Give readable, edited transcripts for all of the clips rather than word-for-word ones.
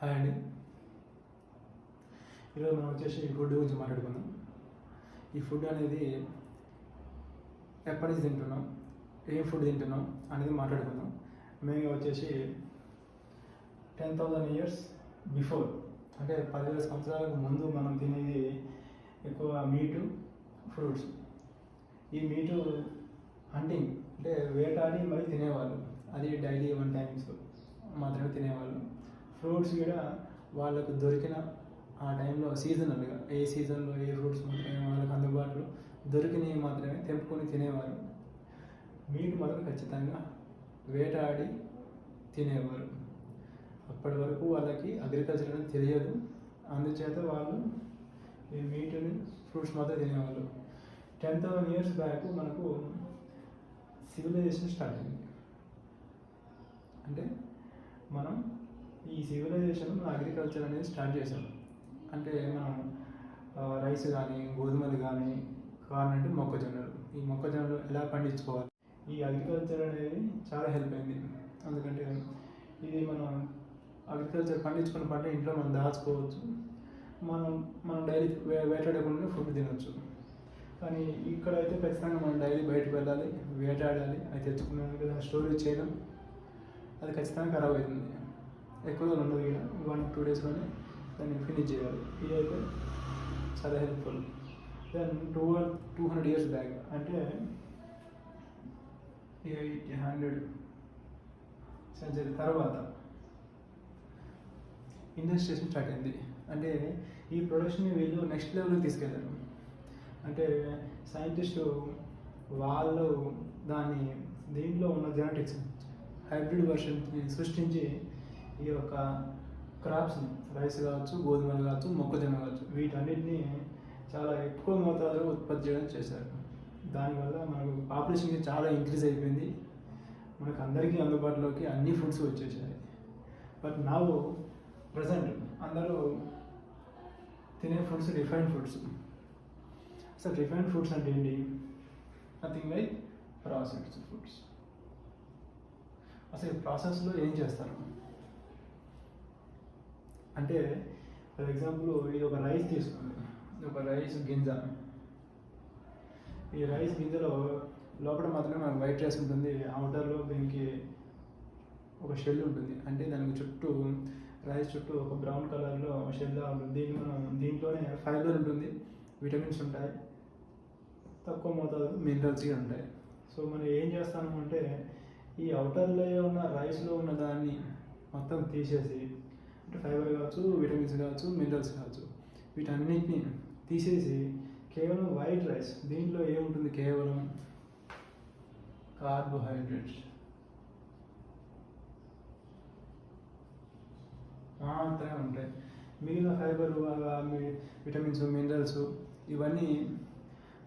Hi అండి. ఈరోజు మనం వచ్చేసి ఫుడ్ గురించి మాట్లాడుకుందాం. ఈ ఫుడ్ అనేది ఎప్పటి నుంచి తింటున్నాం, ఏం ఫుడ్ తింటున్నాం అనేది మాట్లాడుకుందాం. మెయిన్గా వచ్చేసి 10,000 years బిఫోర్, అంటే 10,000 సంవత్సరాలకు ముందు మనం తినేది ఎక్కువ మీటు, ఫ్రూట్స్. ఈ మీటు హంటింగ్ అంటే వేటాడి మరి తినేవాళ్ళు, అది డైలీ 1 times మాత్రమే తినేవాళ్ళు. ఫ్రూట్స్ కూడా వాళ్ళకు దొరికిన ఆ టైంలో సీజనల్గా ఏ సీజన్లో ఏ ఫ్రూట్స్ మాత్రమే వాళ్ళకి అందుబాటులో దొరికినవి మాత్రమే తెంపుకొని తినేవారు. మీట్ మాత్రం ఖచ్చితంగా వేటాడి తినేవారు. అప్పటి వరకు వాళ్ళకి అగ్రికల్చర్ అనేది తెలియదు, అందుచేత వాళ్ళు ఈ మీటుని ఫ్రూట్స్ మాత్రం తినేవాళ్ళు. 10,000 years బ్యాక్ మనకు సివిలైజేషన్ స్టార్ట్ అయింది. అంటే మనం ఈ సివిలైజేషన్ మన అగ్రికల్చర్ అనేది స్టార్ట్ చేసాం. అంటే మనం రైస్ కానీ, గోధుమలు కానీ, కార్న్ అంటే మొక్కజొన్నలు, ఈ మొక్కజొన్నలు ఎలా పండించుకోవాలి, ఈ అగ్రికల్చర్ అనేది చాలా హెల్ప్ అయింది. ఎందుకంటే ఇది మనం అగ్రికల్చర్ పండించుకున్న పంట ఇంట్లో మనం దాచుకోవచ్చు, మనం డైలీ వేటాడకుండా ఫుడ్ తినవచ్చు. కానీ ఇక్కడైతే ఖచ్చితంగా మనం డైలీ బయటకు వెళ్ళాలి, వేటాడాలి, అది తెచ్చుకున్నాక స్టోరేజ్ చేయడం, అది ఖచ్చితంగా ఖరాబ్ అవుతుంది. ఎక్కువ రోజులు ఉండదు, ఇక 1-2 daysలోనే దాన్ని ఫినిష్ చేయాలి. ఇది అయితే చాలా హెల్ప్ఫుల్. దెన్ 200 years బ్యాక్, అంటే 800 century తర్వాత ఇండస్ట్రియల్ స్టార్ట్ అయింది. అంటే ఈ ప్రొడక్షన్ వీళ్ళు నెక్స్ట్ లెవెల్కి తీసుకెళ్ళారు. అంటే సైంటిస్టు వాళ్ళు దాన్ని దీంట్లో ఉన్న జెనెటిక్స్ హైబ్రిడ్ వర్షన్ని సృష్టించి ఈ యొక్క క్రాప్స్ని, రైస్ కావచ్చు, గోధుమలు కావచ్చు, మొక్కజొన్న కావచ్చు, వీటన్నిటిని చాలా ఎక్కువ మోతాదులో ఉత్పత్తి చేయడం చేశారు. దానివల్ల మనకు పాపులేషన్ చాలా ఇంక్రీజ్ అయిపోయింది. మనకు అందరికీ అందుబాటులోకి అన్ని ఫుడ్స్ వచ్చేసాయి. బట్ నౌ ప్రజెంట్ అందరూ తినే ఫుడ్స్ రిఫైన్డ్ ఫుడ్స్. అసలు రిఫైన్డ్ ఫుడ్స్ అంటే ఏంటి? Nothing like processed foods. అసలు ప్రాసెస్లో ఏం చేస్తారు అంటే, ఫర్ ఎగ్జాంపుల్ ఇది ఒక రైస్ తీసుకోండి, ఒక రైస్ గింజ. ఈ రైస్ గింజలో లోపల మాత్రమే మనకు వైట్ రైస్ ఉంటుంది, అవుటర్లో దీనికి ఒక షెల్ ఉంటుంది. అంటే దానికి చుట్టూ రైస్ చుట్టూ ఒక బ్రౌన్ కలర్లో షెల్ ఉంటుంది. దీంట్లోనే ఫైబర్ ఉంటుంది, విటమిన్స్ ఉంటాయి, తక్కువ మోతాదు మినరల్స్ ఉంటాయి. సో మనం ఏం చేస్తాము అంటే, ఈ అవుటర్లో ఉన్న రైస్లో ఉన్న దాన్ని మొత్తం తీసేసి, అంటే ఫైబర్ కావచ్చు, విటమిన్స్ కావచ్చు, మినరల్స్ కావచ్చు, వీటన్నిటిని తీసేసి కేవలం వైట్ రైస్, దీంట్లో ఏముంటుంది? కేవలం కార్బోహైడ్రేట్స్ మాత్రమే ఉంటాయి. మిగిలిన ఫైబర్, విటమిన్స్, మినరల్స్ ఇవన్నీ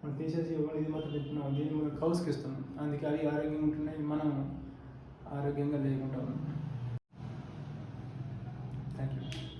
మనం తీసేసి ఇది మాత్రం తింటున్నాం, దీన్ని మనం కౌస్కి ఇస్తున్నాం. అందుకే అవి ఆరోగ్యంగా ఉంటున్నాయి, మనం ఆరోగ్యంగా లేకుండా ఉన్నాం. Thank you.